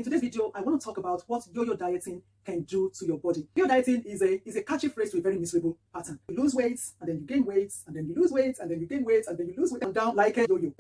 In today's video, I want to talk about what yo-yo dieting can do to your body. Yo-yo dieting is a catchy phrase to a very miserable pattern. You lose weight, and then you gain weight, and then you lose weight, and then you gain weight, and then you lose weight, and down like a yo-yo.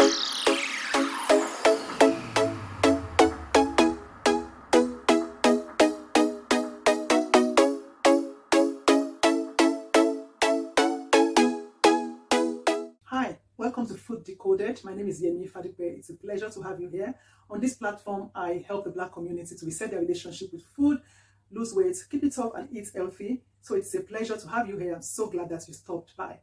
Hi, welcome to Food Decoded. My name is Yemi Fadipe. It's a pleasure to have you here. On this platform, I help the Black community to reset their relationship with food, lose weight, keep it off, and eat healthy. So it's a pleasure to have you here. I'm so glad that you stopped by.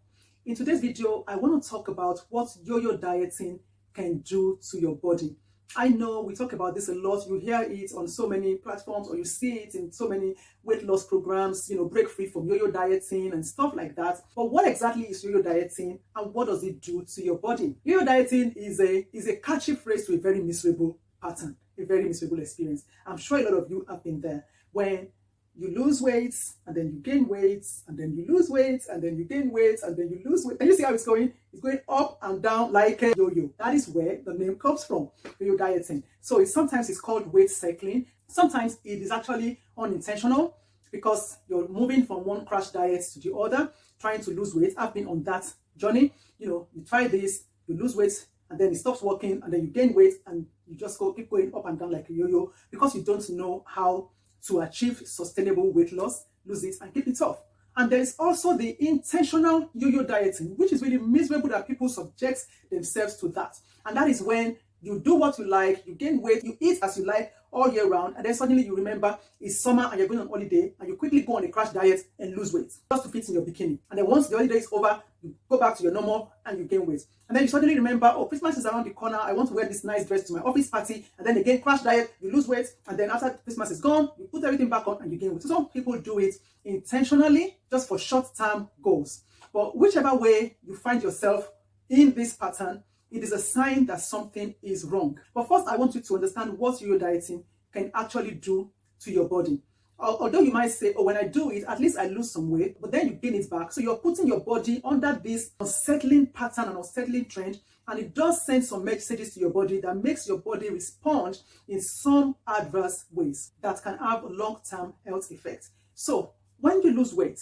In today's video, I want to talk about what yo-yo dieting can do to your body. I know we talk about this a lot. You hear it on so many platforms, or you see it in so many weight loss programs, break free from yo-yo dieting and stuff like that. But what exactly is yo-yo dieting, and what does it do to your body? Yo-yo dieting is a catchy phrase to a very miserable pattern, a very miserable experience. I'm sure a lot of you have been there, when you lose weight, and then you gain weight, and then you lose weight, and then you gain weight, and then you lose weight. And you see how it's going? It's going up and down like a yo-yo. That is where the name comes from, yo-yo dieting. So sometimes it's called weight cycling. Sometimes it is actually unintentional, because you're moving from one crash diet to the other, trying to lose weight. I've been on that journey. You try this, you lose weight, and then it stops working, and then you gain weight, and you just keep going up and down like a yo-yo, because you don't know how to achieve sustainable weight loss, lose it, and keep it off. And there is also the intentional yo-yo dieting, which is really miserable that people subject themselves to that. And that is when you do what you like, you gain weight, you eat as you like all year round, and then suddenly you remember it's summer and you're going on holiday, and you quickly go on a crash diet and lose weight just to fit in your bikini. And then once the holiday is over, you go back to your normal and you gain weight. And then you suddenly remember, oh, Christmas is around the corner, I want to wear this nice dress to my office party. And then again, crash diet, you lose weight, and then after Christmas is gone, you put everything back on and you gain weight. So some people do it intentionally, just for short-term goals. But whichever way you find yourself in this pattern, it is a sign that something is wrong. But first, I want you to understand what yo-yo dieting can actually do to your body. Although you might say, oh, when I do it, at least I lose some weight, but then you gain it back. So you're putting your body under this unsettling pattern and unsettling trend, and it does send some messages to your body that makes your body respond in some adverse ways that can have long-term health effects. So when you lose weight,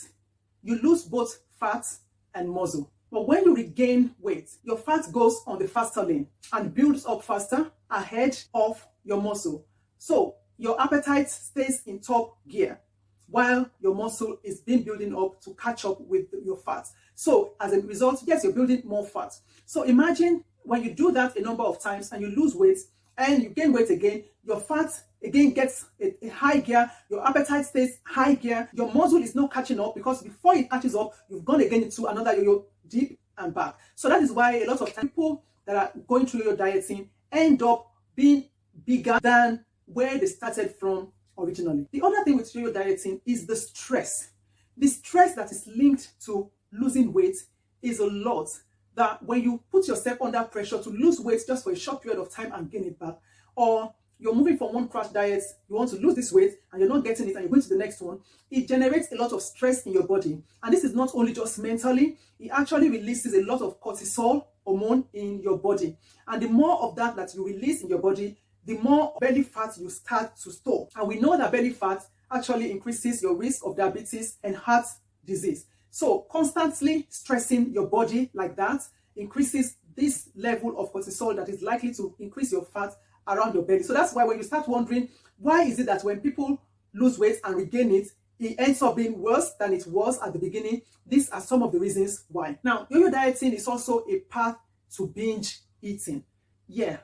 you lose both fat and muscle. But when you regain weight, your fat goes on the faster lane and builds up faster ahead of your muscle. So your appetite stays in top gear while your muscle is building up to catch up with your fat. So as a result, yes, you're building more fat. So imagine when you do that a number of times and you lose weight and you gain weight again, your fat again gets a high gear, your appetite stays high gear, your muscle is not catching up, because before it catches up, you've gone again into another yo-yo, deep and back. So that is why a lot of people that are going through your dieting end up being bigger than where they started from originally. The other thing with yo-yo dieting is the stress. The stress that is linked to losing weight is a lot. That when you put yourself under pressure to lose weight just for a short period of time and gain it back, or you're moving from one crash diet, you want to lose this weight and you're not getting it and you're going to the next one, it generates a lot of stress in your body. And this is not only just mentally, it actually releases a lot of cortisol hormone in your body. And the more of that you release in your body, the more belly fat you start to store. And we know that belly fat actually increases your risk of diabetes and heart disease. So constantly stressing your body like that increases this level of cortisol that is likely to increase your fat around your belly. So that's why when you start wondering, why is it that when people lose weight and regain it, it ends up being worse than it was at the beginning? These are some of the reasons why. Now, yo-yo dieting is also a path to binge eating. Yeah,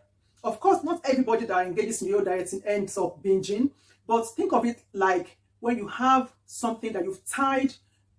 of course, not everybody that engages in yo-yo dieting ends up binging, but think of it like when you have something that you've tied,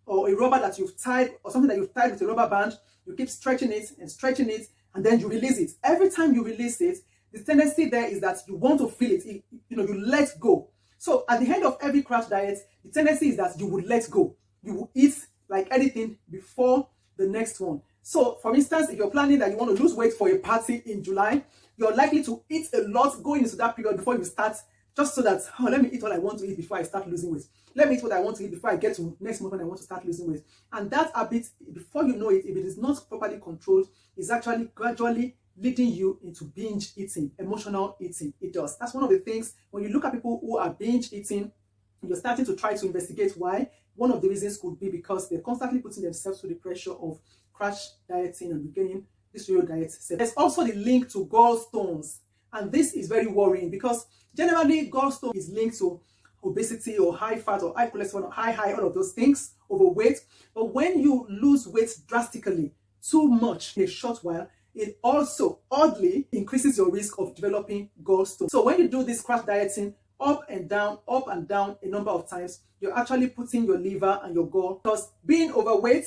or a rubber that you've tied, or something that you've tied with a rubber band, you keep stretching it, and then you release it. Every time you release it, the tendency there is that you want to feel it, you let go. So at the end of every crash diet, the tendency is that you would let go. You will eat like anything before the next one. So for instance, if you're planning that you want to lose weight for a party in July, you're likely to eat a lot going into that period before you start, just so that, let me eat what I want to eat before I start losing weight. Let me eat what I want to eat before I get to next month when I want to start losing weight. And that habit, before you know it, if it is not properly controlled, is actually gradually leading you into binge eating, emotional eating. It does. That's one of the things when you look at people who are binge eating, you're starting to try to investigate why. One of the reasons could be because they're constantly putting themselves through the pressure of crash dieting and regaining this yo-yo diet. There's also the link to gallstones, and this is very worrying because generally gallstone is linked to obesity or high fat or high cholesterol or high, all of those things, overweight. But when you lose weight drastically, too much in a short while, it also oddly increases your risk of developing gallstones. So when you do this crash dieting up and down a number of times, you're actually putting your liver and your gall, because being overweight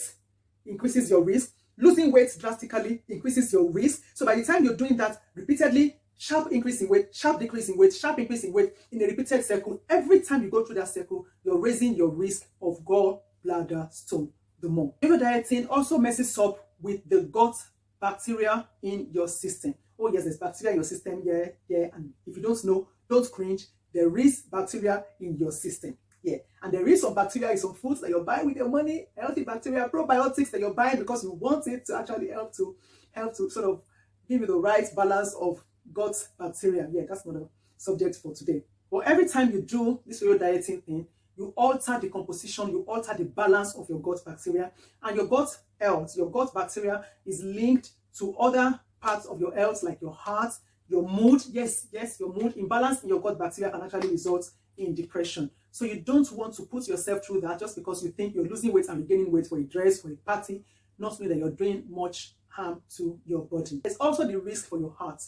increases your risk, losing weight drastically increases your risk. So by the time you're doing that repeatedly, sharp increase in weight, sharp decrease in weight, sharp increase in weight in a repeated circle, every time you go through that circle, you're raising your risk of gallbladder stone the more. Yo-yo dieting also messes up with the gut bacteria in your system. Oh yes, there's bacteria in your system, yeah. And if you don't know, don't cringe. There is bacteria in your system. Yeah, and there is some bacteria in some foods that you're buying with your money, healthy bacteria, probiotics that you're buying because you want it to actually help to sort of give you the right balance of gut bacteria. Yeah, that's not a subject for today. But every time you do this yo-yo dieting thing, you alter the composition, you alter the balance of your gut bacteria, and your gut health, your gut bacteria is linked to other parts of your health like your heart, your mood. Yes, your mood. Imbalance in your gut bacteria can actually result in depression. So you don't want to put yourself through that just because you think you're losing weight and regaining weight for a dress, for a party, not knowing that you're doing much harm to your body. There's also the risk for your heart.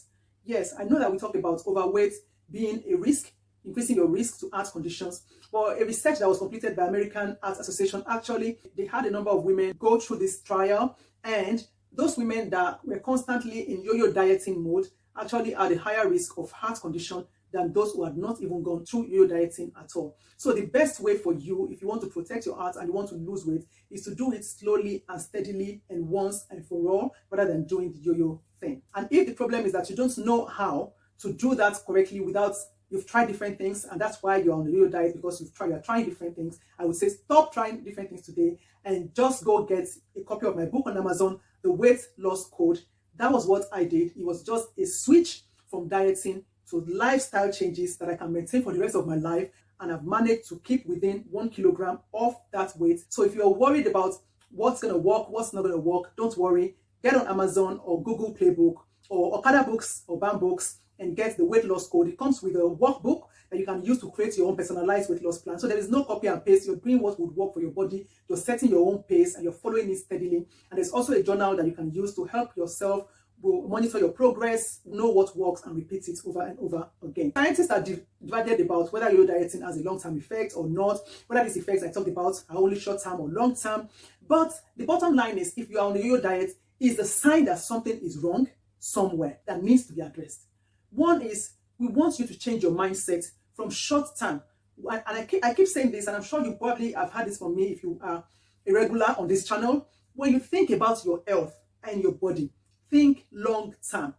Yes, I know that we talk about overweight being a risk, increasing your risk to heart conditions. But a research that was completed by American Heart Association, actually, they had a number of women go through this trial, and those women that were constantly in yo-yo dieting mode actually had a higher risk of heart condition than those who had not even gone through yo-yo dieting at all. So the best way for you, if you want to protect your heart and you want to lose weight, is to do it slowly and steadily and once and for all, rather than doing the yo-yo thing. And if the problem is that you don't know how to do that correctly without, you've tried different things, and that's why you're on the yo-yo diet, because you're trying different things, I would say stop trying different things today and just go get a copy of my book on Amazon, The Weight Loss Code. That was what I did. It was just a switch from dieting to lifestyle changes that I can maintain for the rest of my life, and I've managed to keep within 1 kilogram of that weight. So if you're worried about what's going to work, what's not going to work, don't worry. Get on Amazon or Google Playbook or Okada Books or BAM Books and get the weight loss code. It comes with a workbook that you can use to create your own personalized weight loss plan. So there is no copy and paste. You're doing what would work for your body. You're setting your own pace and you're following it steadily. And there's also a journal that you can use to help yourself monitor your progress, know what works, and repeat it over and over again. Scientists are divided about whether yo-yo dieting has a long-term effect or not, whether these effects I talked about are only short-term or long-term. But the bottom line is, if you are on the yo-yo diet, is the sign that something is wrong somewhere that needs to be addressed. One is, we want you to change your mindset from short-term. And I keep saying this, and I'm sure you probably have heard this from me if you are a regular on this channel. When you think about your health and your body, think long-term.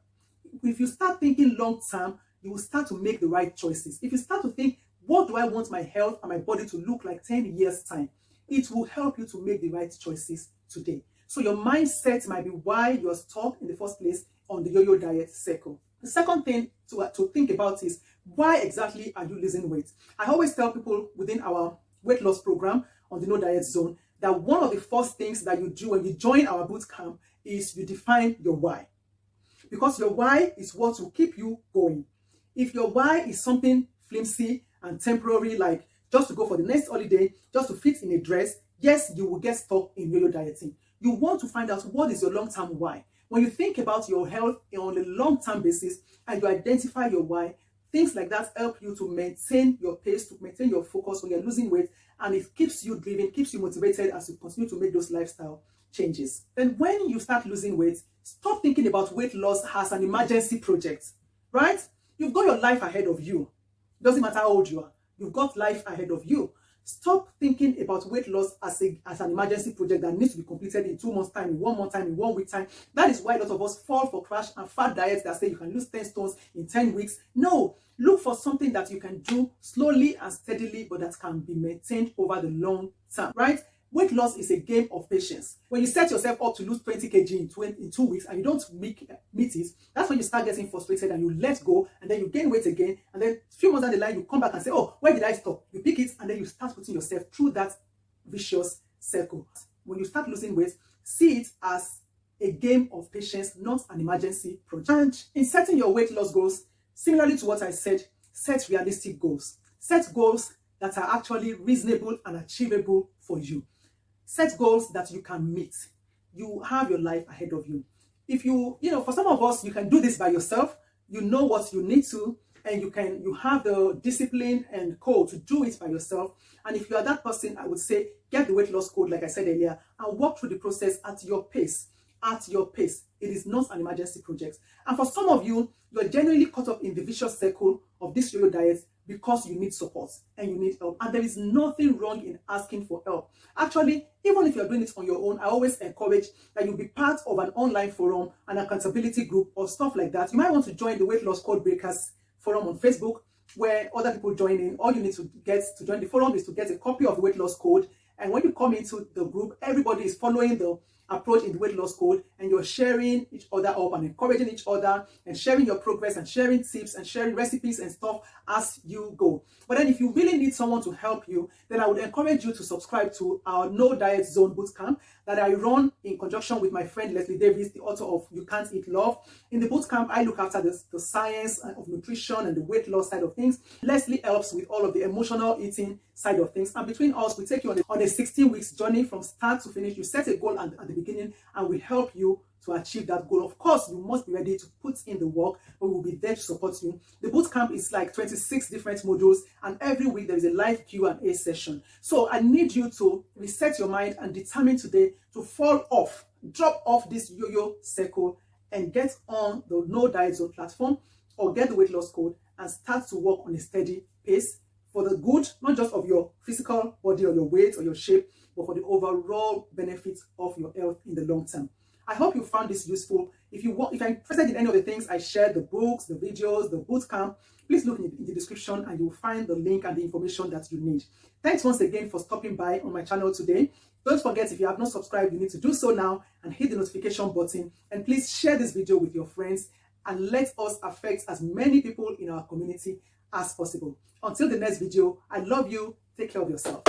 If you start thinking long-term, you will start to make the right choices. If you start to think, what do I want my health and my body to look like 10 years' time? It will help you to make the right choices today. So your mindset might be why you're stuck in the first place on the yo-yo diet circle. The second thing to think about is, why exactly are you losing weight? I always tell people within our weight loss program on the No Diet Zone that one of the first things that you do when you join our boot camp is you define your why. Because your why is what will keep you going. If your why is something flimsy and temporary, like just to go for the next holiday, just to fit in a dress, yes, you will get stuck in yo-yo dieting. You want to find out what is your long-term why. When you think about your health on a long-term basis and you identify your why, things like that help you to maintain your pace, to maintain your focus when you're losing weight, and it keeps you driven, keeps you motivated as you continue to make those lifestyle changes. Then when you start losing weight, stop thinking about weight loss as an emergency project, right? You've got your life ahead of you. Doesn't matter how old you are. You've got life ahead of you. Stop thinking about weight loss as an emergency project that needs to be completed in 2 months' time, in 1 month time, in 1 week time. That is why a lot of us fall for crash and fat diets that say you can lose 10 stones in 10 weeks. No, look for something that you can do slowly and steadily, but that can be maintained over the long term, right? Weight loss is a game of patience. When you set yourself up to lose 20 kg in 2 weeks and you don't meet it, that's when you start getting frustrated and you let go, and then you gain weight again, and then a few months down the line you come back and say, oh, where did I stop? You pick it and then you start putting yourself through that vicious circle. When you start losing weight, see it as a game of patience, not an emergency project. And in setting your weight loss goals, similarly to what I said, set realistic goals. Set goals that are actually reasonable and achievable for you. Set goals that you can meet. You have your life ahead of you. If for some of us, you can do this by yourself. You know what you need to, and you have the discipline and code to do it by yourself. And if you are that person, I would say get the weight loss code, like I said earlier, and walk through the process at your pace. At your pace. It is not an emergency project. And for some of you, you're genuinely caught up in the vicious circle of this yo-yo diet because you need support and you need help. And there is nothing wrong in asking for help. Actually, even if you're doing it on your own, I always encourage that you be part of an online forum, an accountability group, or stuff like that. You might want to join the Weight Loss Code Breakers forum on Facebook, where other people join in. All you need to get to join the forum is to get a copy of the weight loss code. And when you come into the group, everybody is following the approach in the weight loss code, and you're sharing each other up and encouraging each other and sharing your progress and sharing tips and sharing recipes and stuff as you go. But then if you really need someone to help you, then I would encourage you to subscribe to our No Diet Zone bootcamp that I run in conjunction with my friend Leslie Davis, the author of You Can't Eat Love. In the bootcamp, I look after the science of nutrition and the weight loss side of things. Leslie helps with all of the emotional eating side of things. And between us, we take you on a 16 weeks journey from start to finish. You set a goal at the beginning, and we help you to achieve that goal. Of course, you must be ready to put in the work, but we'll be there to support you. The bootcamp is like 26 different modules, and every week there is a live Q&A session. So I need you to reset your mind and determine today to fall off, drop off this yo-yo circle, and get on the No Diet Zone platform or get the weight loss code and start to work on a steady pace for the good, not just of your physical body or your weight or your shape, but for the overall benefits of your health in the long term. I hope you found this useful. If you're interested in any of the things I shared, the books, the videos, the bootcamp, please look in the description and you'll find the link and the information that you need. Thanks once again for stopping by on my channel today. Don't forget, if you have not subscribed, you need to do so now and hit the notification button. And please share this video with your friends and let us affect as many people in our community as possible. Until the next video, I love you. Take care of yourself.